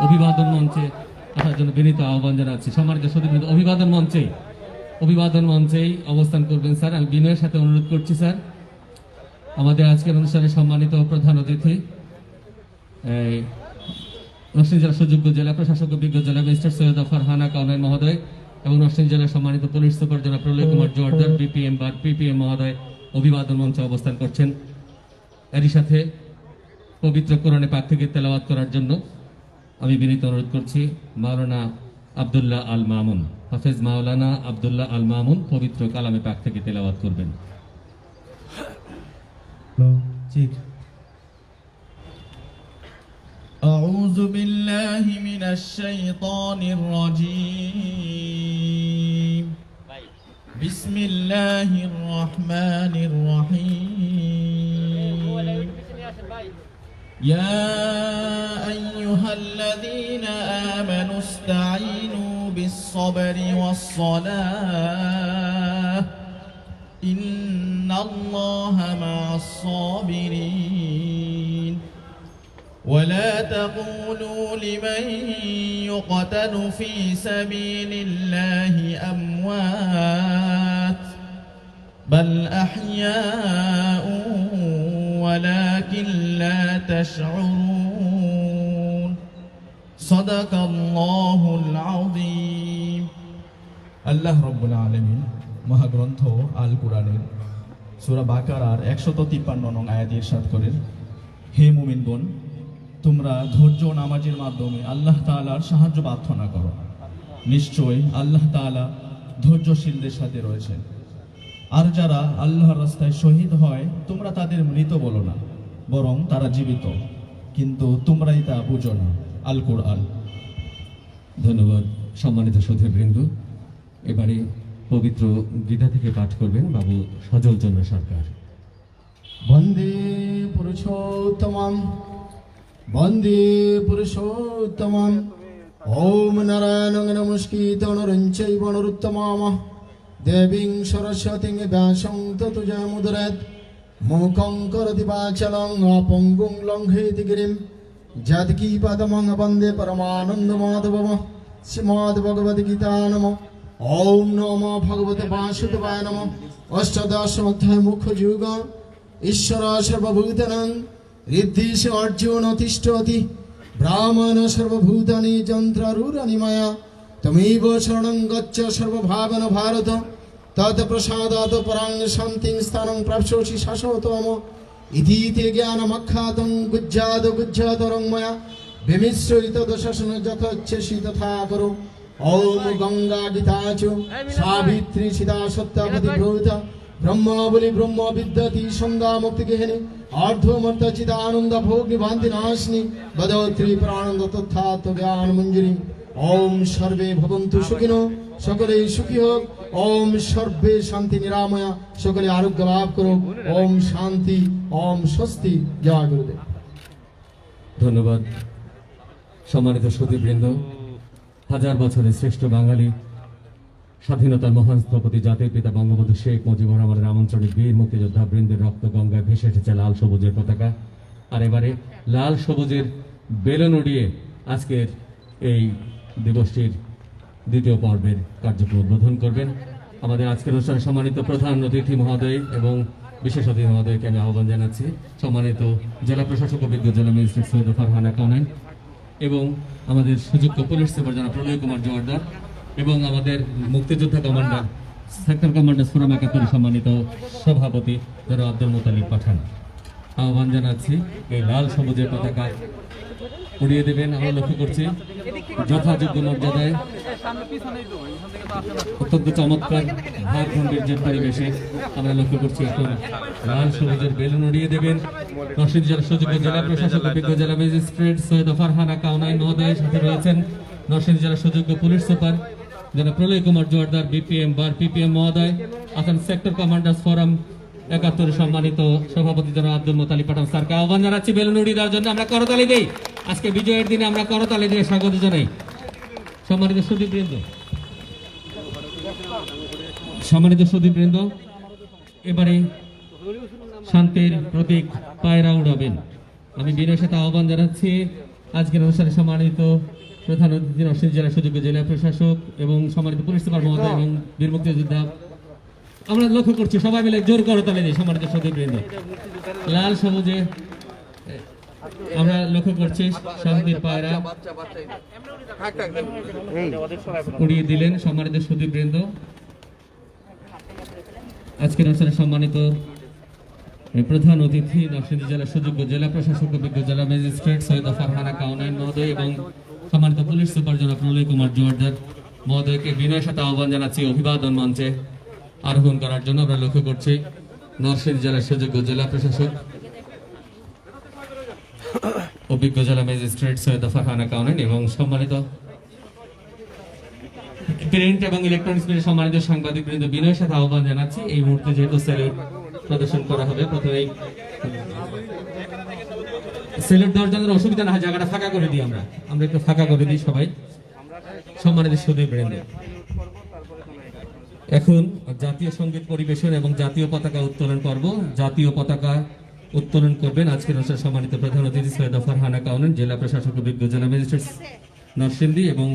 অভিবাদন মঞ্চে আসার জন্য বিনীত আহ্বান জানাচ্ছি। সম্মানিত সুধীবৃন্দ, অভিবাদন মঞ্চেই অবস্থান করবেন স্যার। আমি বিনয়ের সাথে অনুরোধ করছি স্যার, আমাদের আজকের অনুষ্ঠানে সম্মানিত প্রধান অতিথি নরসিংদী জেলা সুযোগ্য জেলা প্রশাসক বিজ্ঞ জেলা ম্যাজিস্ট্রেট সৈয়দ ফারহানা কাওনাইন মহোদয় এবং নরসিংদী জেলার সম্মানিত পুলিশ সুপার জনাব প্রলয় কুমার জোয়ারদার পিপিএম মহোদয় অভিবাদন মঞ্চে অবস্থান করছেন। এরই সাথে পবিত্র কোরআনে পাক থেকে তেলাওয়াত করার জন্য আমি বিনীত অনুরোধ করছি মাওলানা আব্দুল্লাহ আল মামুন, হাফেজ মাওলানা আব্দুল্লাহ আল মামুন পবিত্র কালামে পাক থেকে তেলাওয়াত করবেন। أعوذ بالله من الشيطان الرجيم. بسم الله الرحمن الرحيم. يا أيها الذين آمنوا استعينوا بالصبر والصلاة إن الله مع الصابرين. ولا تقولوا لمن يقتل في سبيل الله أموات بل أحياء ولكن لا تشعرون. صدق الله العظيم. আল্লাহ রব্বুল আলামিন মহাগ্রন্থ আল কোরআনের সূরা বাকারার 153 নং আয়াতে ইরশাদ করেন, হে মুমিনগণ, তোমরা ধৈর্য নামাজের মাধ্যমে আল্লাহ তাআলার সাহায্য প্রার্থনা করো। নিশ্চয়ই আল্লাহ তাআলা ধৈর্যশীলদের সাথে রয়েছেন। আর যারা আল্লাহর রাস্তায় শহীদ হয় তোমরা তাদের মৃত বলো না, বরং তারা জীবিত, কিন্তু তোমরাই তা বুঝো না। আল কোরআন। ধন্যবাদ। সম্মানিত সুধীবৃন্দ, এবারে পবিত্র গীতা থেকে পাঠ করবেন বাবু সজল চন্দ্র সরকার। বন্দে পুরুষোত্তমম বন্দে পুরুষোত্তমম ওম নারায়ণং নমস্কৃত্য নরং চৈব নরোত্তমম দেবীং সরস্বতীং ব্যাসং ততো জয়মুদরেৎ মুখং করোতি বাচালং অপঙ্গুং লঙ্ঘয়তি গিরিম যৎকীপদমং বন্দে পরমানন্দ মাধবম। শ্রীমদ্ ভগবদ্ গীতা নমঃ। ওম নমো ভগবতে বাসুদেবায় নমঃ। অষ্টাদশ অধ্যায় মুখ্য যুগ। ঈশ্বর সর্বভূতানাং ঋদ্ধিষ অর্জুন তিষ্ঠতি ব্রাহ্মণ সর্বভূতানি যন্ত্রারূঢ়ানি মায়া তমেব শরণং গচ্ছ সর্বভাবন ভারত তৎপ্রসাদাৎ পরাং শান্তিং স্থানং প্রাপ্স্যসি শাশ্বতম ইতি তে জ্ঞানমখ্যাতং গুজ্জাতরং ময়া বিমিশ্রিত দশাসন যথচ্ছেসি তথা করো। ওম গঙ্গা গীতা চ সাবিত্রী সীতা সত্যবতী ব্রহ্মা ব্রহ্মাবলী ব্রহ্ম বিদ্যাতি সঙ্গা মুক্তি গেহিনী অর্ধমর্ত চিদানন্দ ভোগ নিভান্তি নাশিনী বদত্রী প্রানন্দ তথাত্ম জ্ঞান মঞ্জুরি। ওম সর্বে ভবন্তু সুখিনো, সকলে সুখী হোক। ওম সর্বে শান্তি নিরাময়া, সকলে আরোগ্য লাভ করুক। ওম শান্তি, ওম স্বস্তি। জয় গুরুদেব। ধন্যবাদ। সম্মানিত সুধীবৃন্দ, হাজার বছরের শ্রেষ্ঠ বাঙালি, স্বাধীনতার মহান স্থপতি জাতির পিতা বঙ্গবন্ধু শেখ মুজিবুর রহমানের আমন্ত্রণে বীর মুক্তিযোদ্ধা বৃন্দের রক্ত গঙ্গায় ভেসে এসেছে লাল সবুজের পতাকা। আর এবারে লাল সবুজের বেলুন উড়িয়ে আজকের এই দিবসটির দ্বিতীয় পর্বের কার্যক্রম উদ্বোধন করবেন আমাদের আজকের অনুষ্ঠানে সম্মানিত প্রধান অতিথি মহোদয় এবং বিশেষ অতিথি মহোদয়কে আমি আহ্বান জানাচ্ছি। সম্মানিত জেলা প্রশাসক অভিজ্ঞ জেলা ম্যাজিস্ট্রেট সৈয়দ ফারহানা কাওনাইন এবং আমাদের সুযোগ্য পুলিশ সুপার জনাব প্রলয় কুমার জোয়ারদার এবং আমাদের মুক্তিযোদ্ধা কমান্ডার সেক্টর কমান্ডার ফোরাম ৭১ সম্মানিত সভাপতি জনাব আব্দুল মুতালিব পাঠান আহ্বান জানাচ্ছি এই লাল সবুজের পতাকা উড়িয়ে দেবেন। আমরা লক্ষ্য করছি যথাযোগ্য মর্যাদায় অত্যন্ত চমৎকার ভাব গাম্ভীর্যের পরিবেশে আমরা লক্ষ্য করছি এখন লাল সবুজের বেলুন উড়িয়ে দেবেন নরসিংদী জেলার সুযোগ্য জেলা প্রশাসক অভিজ্ঞ জেলা ম্যাজিস্ট্রেট সৈয়দ ফারহানা কাওনাইন মহোদয়ের সাথে রয়েছেন নরসিংদী জেলার সুযোগ্য পুলিশ সুপার জনাব প্রলয় কুমার জোয়ারদার পিপিএম মহোদয় আছেন সেক্টর কমান্ডার্স ফোরাম ৭১ সম্মানিত সভাপতি জনাব আব্দুল মুতালিব পাঠান স্যারকে আহ্বান জানাচ্ছি বেলুন উড়িয়ে দেওয়ার জন্য। আমরা করতালি দেই, আজকে বিজয়ের দিনে আমরা করতালি দিয়ে স্বাগত জানাই। সম্মানিত সুধীবৃন্দ, এবারে শান্তির প্রতীক পায়রা উড়াবেন। আমি বিনয়ের সাথে আহ্বান জানাচ্ছি আজকের অনুষ্ঠানে সম্মানিত প্রধান অতিথি নরসিংদী জেলা সুযোগ্য জেলা প্রশাসক এবং সম্মানিত পুলিশ সুপার মহোদয় এবং বীর মুক্তিযোদ্ধা, আমরা লক্ষ্য করছি সবাই মিলে জোর করতালি দিই। সম্মানিত সুধীবৃন্দ, লাল সবুজে আমরা লক্ষ্য করছি শান্তির পায়রা উড়িয়ে দিলেন। সম্মানিত সুধীবৃন্দ, আজকের অনুষ্ঠানে সম্মানিত প্রধান অতিথি নরসিংদী জেলা সুযোগ্য জেলা প্রশাসক অভিজ্ঞ জেলা ম্যাজিস্ট্রেট সৈয়দা ফারহানা কাউনাইন মহোদয় এবং সম্মানিত পুলিশ সুপার জনাব প্রলয় কুমার জোয়ারদার মহোদয়কে বিনয়ের সাথে আহ্বান জানাচ্ছি অভিবাদন মঞ্চে আরোহণ করার জন্য। আমরা লক্ষ্য করছি নরসিংদী জেলার সুযোগ্য জেলা প্রশাসক অভিজ্ঞ জেলা ম্যাজিস্ট্রেট সৈয়দা ফারহানা কাউনাইন এবং সম্মানিত প্রিন্ট এবং ইলেকট্রনিক্স মিডিয়ার সম্মানিত সাংবাদিক বৃন্দ বিনয়ের সাথে আহ্বান জানাচ্ছি। এই মুহূর্তে যেহেতু স্যালুট প্রদর্শন করা হবে, প্রথমেই স্যালুট দেওয়ার জন্য অসুবিধা না হয় জায়গাটা ফাঁকা করে দিই, আমরা একটু ফাঁকা করে দিই সবাই। সম্মানিত সুধী বৃন্দ, এখন জাতীয় সঙ্গীত পরিবেশন এবং জাতীয় পতাকা উত্তোলন পর্ব। জাতীয় পতাকা উত্তোলন করবেন আজকের অনুষ্ঠানে সম্মানিত প্রধান অতিথি সৈয়দা ফারহানা কাউনাইন, জেলা প্রশাসক অভিজ্ঞ জেলা ম্যাজিস্ট্রেট নরসিংদী, এবং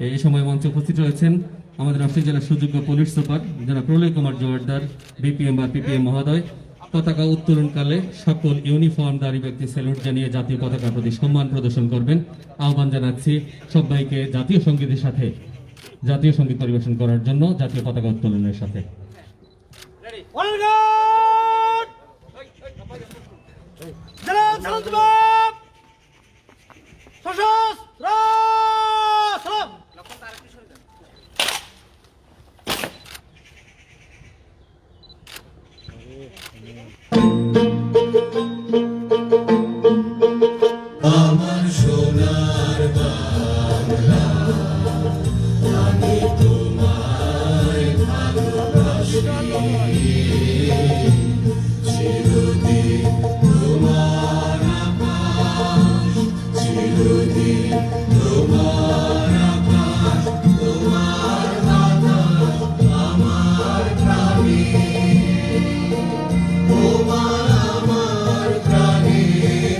এই সময় মঞ্চে উপস্থিত রয়েছেন আমাদের নরসিংদী জেলার সুযোগ্য পুলিশ সুপার জনাব প্রলয় কুমার জোয়ারদার বিপিএম বা পিপিএম মহোদয়। পতাকা উত্তোলনকালে সকল ইউনিফর্মধারী ব্যক্তি স্যালুট জানিয়ে জাতীয় পতাকার প্রতি সম্মান প্রদর্শন করবেন। আহ্বান জানাচ্ছি সবাইকে জাতীয় সঙ্গীতের সাথে জাতীয় সঙ্গীত পরিবেশন করার জন্য জাতীয় পতাকা উত্তোলনের সাথে। আমার সোনার বাংলা, আমি তোমায় ভালোবাসি, চিরদিন তোমার আকাশ, চিরদিন তোমার আকাশ, তোমার বাতাস আমার প্রাণে, তোমার আমার প্রাণে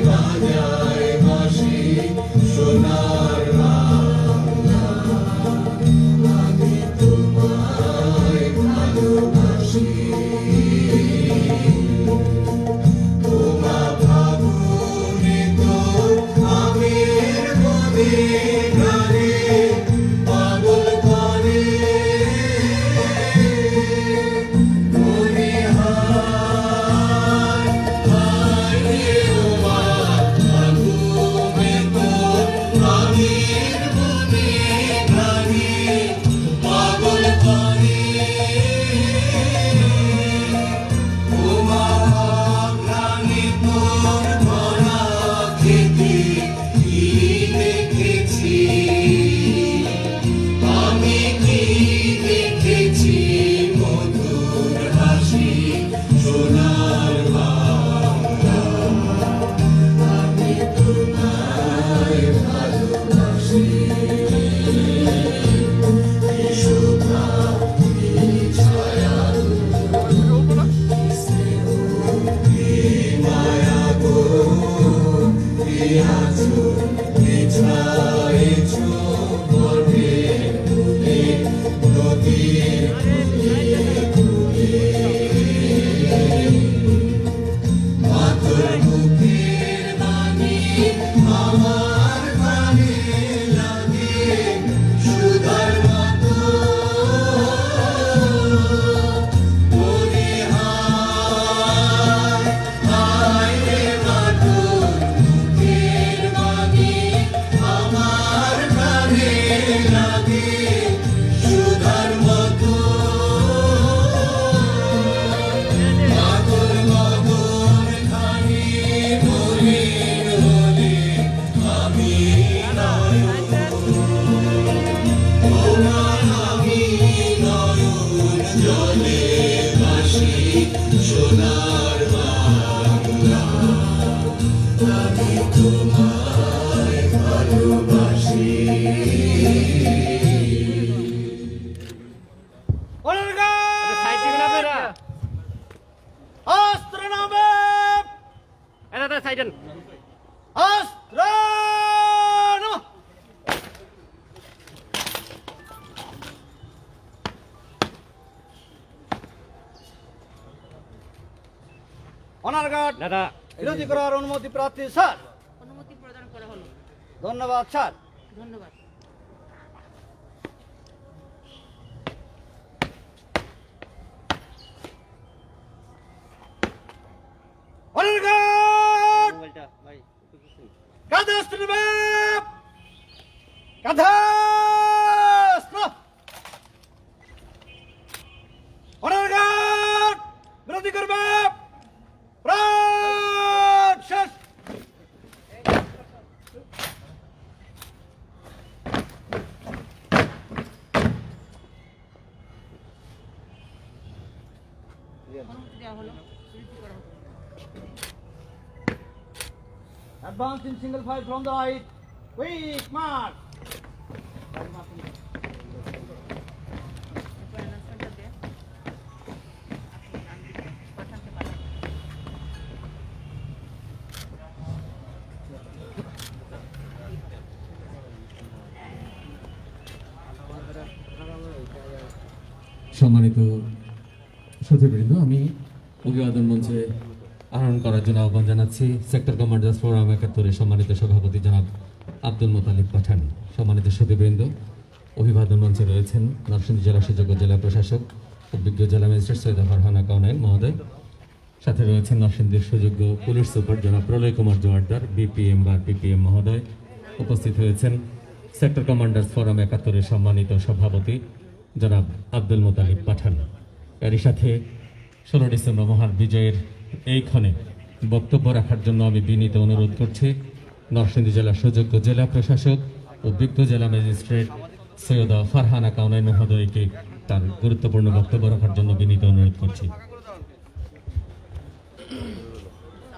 বাজায় বাঁশি সোনার বাংলা, আমি তোমায় ভালোবাসি। তোমা ফাগুনে তোর আমের বনে গানে পাগল করে, মনে হায় হায় রে ওমা ফাগুনে তোর আমের বনে গানে পাগল করে, ওমা প্রাণে তোর ভরা খেতে কি দেখেছি, আমি কি দেখেছি মধুর হাসি সোনার বাংলা, আমি তোমায় ভালোবাসি। কি শোভা কি ছায়া কি স্নেহ কি মায়া গো, কি আঁচল বিছায়েছ বটে ফুলে নদীর ফুলে ফুলে, মাতর বুকের বাণী আমার প্রাণে দাদা বিরোধী করার অনুমতি প্রার্থী স্যার। অনুমতি প্রদান করা হলো। ধন্যবাদ স্যার। ধন্যবাদ। অনারগান মোবাইলটা ভাই একটু কিছু কাদাস্ত্র কাদাস্ত্র অনারগান বিরোধী করবে প্রাণ শেষ। অনুমতি দেওয়া হলো। বিরতি করা হলো। Advance in single file from the right. Quick march. এরপর announcement-টা দেন। আপনি ডান দিকে পাঠানকে পাঠান। সম্মানিত সচিববৃন্দ, আমি অভিবাদন মঞ্চে আহরণ করার জন্য আহ্বান জানাচ্ছি সেক্টর কমান্ডার্স ফোরাম ৭১-এর সম্মানিত সভাপতি জনাব আব্দুল মোতালিব পাঠান। সম্মানিত সচিববৃন্দ, অভিবাদন মঞ্চে রয়েছেন নরসিংদী জেলা সুযোগ্য জেলা প্রশাসক অভিজ্ঞ জেলা ম্যাজিস্ট্রেট সৈয়দ ফারহানা কাওনাইন মহোদয়, সাথে রয়েছেন নরসিংদীর সুযোগ্য পুলিশ সুপার জনাব প্রলয় কুমার জোয়ারদার বিপিএম বা পিপিএম মহোদয়। উপস্থিত হয়েছেন সেক্টর কমান্ডার্স ফোরাম ৭১-এর সম্মানিত সভাপতি জনাব আব্দুল মোতালিব পাঠান। এরই সাথে ১৬ ডিসেম্বর মহান বিজয়ের এইখানে বক্তব্য রাখার জন্য আমি বিনীত অনুরোধ করছি নরসিংদী জেলার সুযোগ্য জেলা প্রশাসক ও বিজ্ঞ জেলা ম্যাজিস্ট্রেট সৈয়দা ফারহানা কাওনাইন মহোদয়কে তার গুরুত্বপূর্ণ বক্তব্য রাখার জন্য বিনীত অনুরোধ করছি।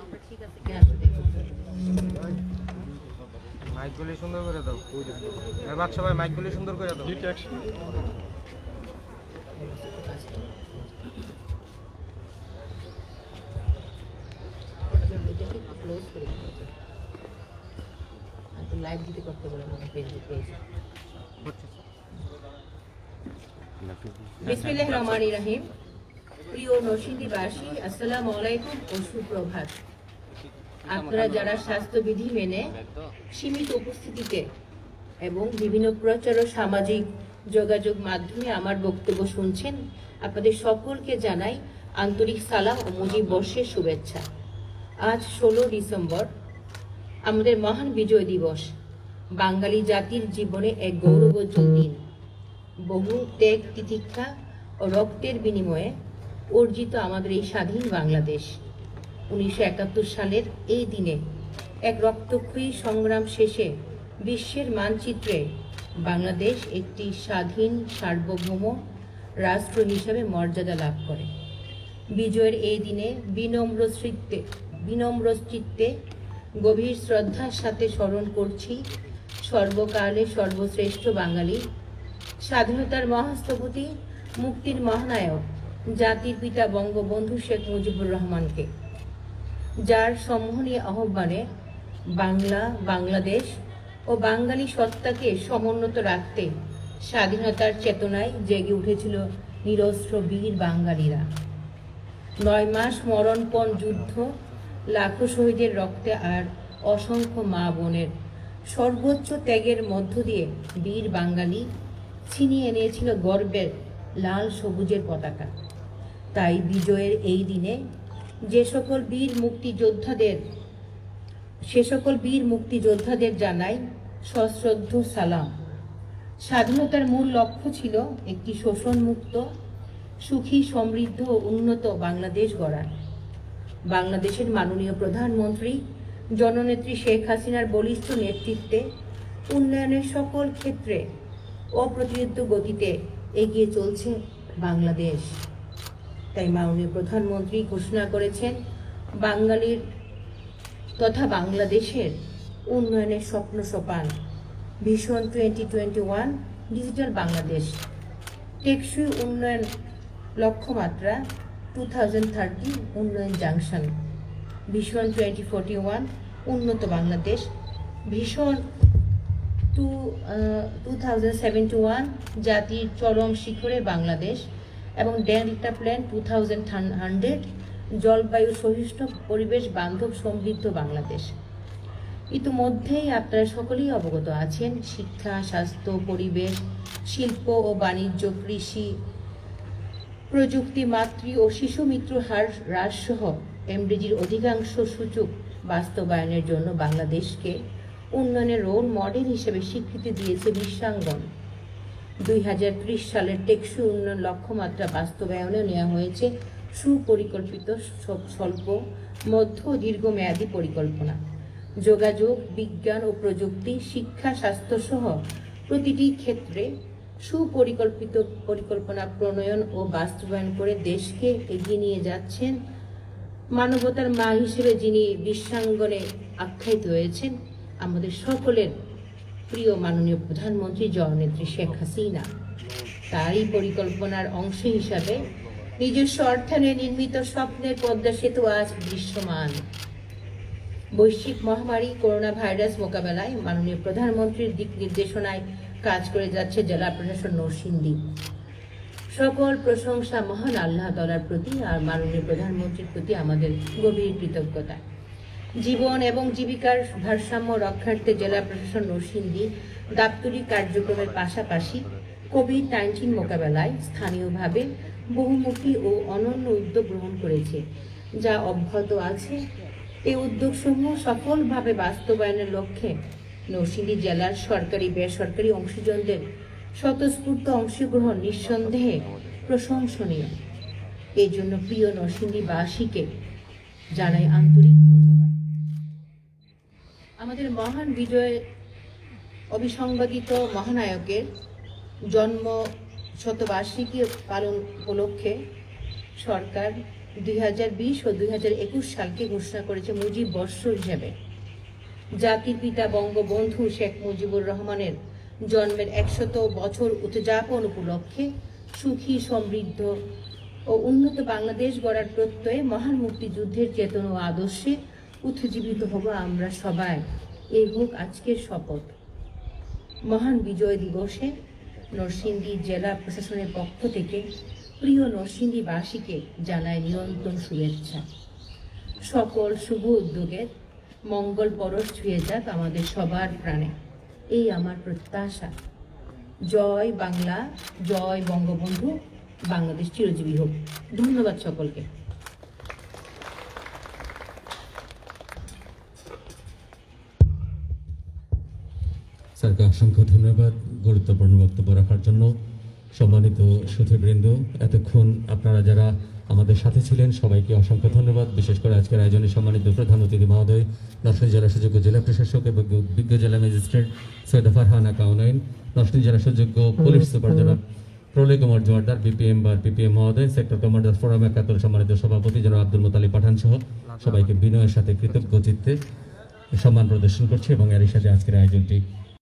আমরা ঠিক আছে কি আসলে দেখুন। মাইকগুলি সুন্দর করে দাও এবার সবাই মাইকগুলি সুন্দর করে দাও এটাকে একটু ক্লোজ করে দিতে হবে। আর তো লাইভ যদি করতে বলে আমাকে পেজে। বিসমিল্লাহির রহমানির রহিম। প্রিয় নরসিংদীবাসী, আসসালামু আলাইকুম ও সুপ্রভাত। আপনারা যারা স্বাস্থ্যবিধি মেনে সীমিত উপস্থিতিতে এবং বিভিন্ন প্রচার ও সামাজিক যোগাযোগ মাধ্যমে আমার বক্তব্য শুনছেন, আপনাদের সকলকে জানাই আন্তরিক সালাম ও মুজিব বর্ষের শুভেচ্ছা। আজ ১৬ ডিসেম্বর আমাদের মহান বিজয় দিবস। বাঙালি জাতির জীবনে এক গৌরবোজ্জ্বল দিন। বহু ত্যাগ তিতিক্ষা ও রক্তের বিনিময়ে অর্জিত আমাদের এই স্বাধীন বাংলাদেশ। ১৯৭১ সালের এই দিনে এক রক্তক্ষয়ী সংগ্রাম শেষে বিশ্বের মানচিত্রে বাংলাদেশ একটি স্বাধীন সার্বভৌম রাষ্ট্র হিসেবে মর্যাদা লাভ করে। বিজয়ের এই দিনে বিনম্র চিত্তে গভীর শ্রদ্ধার সাথে স্মরণ করছি সর্বকালে সর্বশ্রেষ্ঠ বাঙালি, স্বাধীনতার মহাস্থপতি, মুক্তির মহানায়ক, জাতির পিতা বঙ্গবন্ধু শেখ মুজিবুর রহমানকে, যার সম্মোহনী আহ্বানে বাংলা, বাংলাদেশ ও বাঙালি সত্তাকে সমুন্নত রাখতে স্বাধীনতার চেতনায় জেগে উঠেছিল নিরস্ত্র বীর বাঙালিরা। ৯ মাস মরণপণ যুদ্ধ, লাখো শহীদের রক্তে আর অসংখ্য মা বোনের সর্বোচ্চ ত্যাগের মধ্য দিয়ে বীর বাঙালি ছিনিয়ে এনেছিল গর্বের লাল সবুজের পতাকা। তাই বিজয়ের এই দিনে সে সকল বীর মুক্তিযোদ্ধাদের জানাই সশ্রদ্ধ সালাম। স্বাধীনতার মূল লক্ষ্য ছিল একটি শোষণমুক্ত, সুখী, সমৃদ্ধ ও উন্নত বাংলাদেশ গড়া। বাংলাদেশের মাননীয় প্রধানমন্ত্রী জননেত্রী শেখ হাসিনার বলিষ্ঠ নেতৃত্বে উন্নয়নের সকল ক্ষেত্রে অপ্রতিরোধ্য গতিতে এগিয়ে চলছে বাংলাদেশ। তাই মাননীয় প্রধানমন্ত্রী ঘোষণা করেছেন বাঙালির তথা বাংলাদেশের উন্নয়নের স্বপ্ন সোপান ভিশন 2021 ডিজিটাল বাংলাদেশ, টেকসই উন্নয়ন লক্ষ্যমাত্রা 2030 উন্নয়ন জাংশন, ভিশন 2041 উন্নত বাংলাদেশ, ভিশন 2071 জাতির চরম শিখরে বাংলাদেশ এবং ডেল্টা প্ল্যান 2100 জলবায়ু সহিষ্ণু পরিবেশ বান্ধব সমৃদ্ধ বাংলাদেশ। ইতিমধ্যেই আপনারা সকলেই অবগত আছেন, শিক্ষা, স্বাস্থ্য, পরিবেশ, শিল্প ও বাণিজ্য, কৃষি, প্রযুক্তি, মাতৃ ও শিশু মৃত্যুর হার হ্রাস সহ এমডিজির অধিকাংশ সূচক বাস্তবায়নের জন্য বাংলাদেশকে উন্নয়নের রোল মডেল হিসেবে স্বীকৃতি দিয়েছে বিশ্বাঙ্গন। 2030 সালের টেকসই উন্নয়ন লক্ষ্যমাত্রা বাস্তবায়নে নেওয়া হয়েছে সুপরিকল্পিত স্বল্প, মধ্য ও দীর্ঘমেয়াদী পরিকল্পনা। যোগাযোগ, বিজ্ঞান ও প্রযুক্তি, শিক্ষা, স্বাস্থ্য সহ প্রতিটি ক্ষেত্রে সুপরিকল্পিত পরিকল্পনা প্রণয়ন ও বাস্তবায়ন করে দেশকে এগিয়ে নিয়ে যাচ্ছেন মানবতার মা হিসেবে যিনি বিশ্বাঙ্গনে আখ্যায়িত হয়েছেন, আমাদের সকলের প্রিয় মাননীয় প্রধানমন্ত্রী জননেত্রী শেখ হাসিনা। তারই পরিকল্পনার অংশ হিসাবে নিজস্ব অর্থায়নে নির্মিত স্বপ্নের পদ্মা সেতু আজ দৃশ্যমান। বৈশ্বিক মহামারী করোনা ভাইরাস মোকাবেলায় মাননীয় প্রধানমন্ত্রীর দিক নির্দেশনায় কাজ করে যাচ্ছে জেলা প্রশাসন নরসিংদী। সকল প্রশংসা মহান আল্লাহ তাআলার প্রতি আর মাননীয় প্রধানমন্ত্রীর প্রতি আমাদের গভীর কৃতজ্ঞতা। জীবন এবং জীবিকার ভারসাম্য রক্ষার্থে জেলা প্রশাসন নরসিংদী দাপ্তরিক কার্যক্রমের পাশাপাশি কোভিড-19 মোকাবেলায় স্থানীয়ভাবে বহুমুখী ও অনন্য উদ্যোগ গ্রহণ করেছে, যা অব্যাহত আছে। এই উদ্যোগসমূহ সফলভাবে বাস্তবায়নের লক্ষ্যে নরসিংদী জেলার সরকারি বেসরকারি অংশীজনদের স্বতঃস্ফূর্ত অংশগ্রহণ নিঃসন্দেহে প্রশংসনীয়। এই জন্য প্রিয় নরসিংদীবাসীকে জানাই আন্তরিক ধন্যবাদ। আমাদের মহান বিজয় অবিসংবাদিত মহানায়কের জন্ম শতবার্ষিকী পালন উপলক্ষে সরকার 2020 ও 2021 সালকে ঘোষণা করেছে মুজিব বর্ষ হিসেবে। জাতির পিতা বঙ্গবন্ধু শেখ মুজিবুর রহমানের জন্মের 100 বছর উদযাপন উপলক্ষে সুখী, সমৃদ্ধ ও উন্নত বাংলাদেশ গড়ার প্রত্যয়ে মহান মুক্তিযুদ্ধের চেতনা ও আদর্শে উজ্জীবিত হব আমরা সবাই। এই হোক আজকের শপথ। মহান বিজয় দিবসে নরসিংদী জেলা প্রশাসনের পক্ষ থেকে প্রিয় নরসিংদীবাসীকে জানায় নিরন্তর শুভেচ্ছা। সকল শুভ উদ্যোগের মঙ্গল পরশ ছুঁয়ে যাক আমাদের সবার প্রাণে, এই আমার প্রত্যাশা। জয় বাংলা, জয় বঙ্গবন্ধু, বাংলাদেশ চিরজীবী হোক। ধন্যবাদ সকলকে। স্যারকে অসংখ্য ধন্যবাদ গুরুত্বপূর্ণ বক্তব্য রাখার জন্য। সম্মানিত সুধীবৃন্দ, এতক্ষণ আপনারা যারা আমাদের সাথে ছিলেন সবাইকে অসংখ্য ধন্যবাদ। বিশেষ করে আজকের আয়োজনে সম্মানিত প্রধান অতিথি মহোদয়, নরসিংদী জেলা সুযোগ্য জেলা প্রশাসক এবং বিজ্ঞ জেলা ম্যাজিস্ট্রেট সৈয়দ ফারহানা কাউনাইন, নরসিংদী জেলা সুযোগ্য পুলিশ সুপার জনাব প্রলয় কুমার জোয়ারদার, বিপিএম বা পিপিএম মহোদয়, সেক্টর কমান্ডার ফোরাম 71 সম্মানিত সভাপতি জনাব আব্দুল মোতালিব পাঠান সহ সবাইকে বিনয়ের সাথে কৃতজ্ঞ চিত্তে সম্মান প্রদর্শন করছি এবং এর সাথে আজকের আয়োজনটি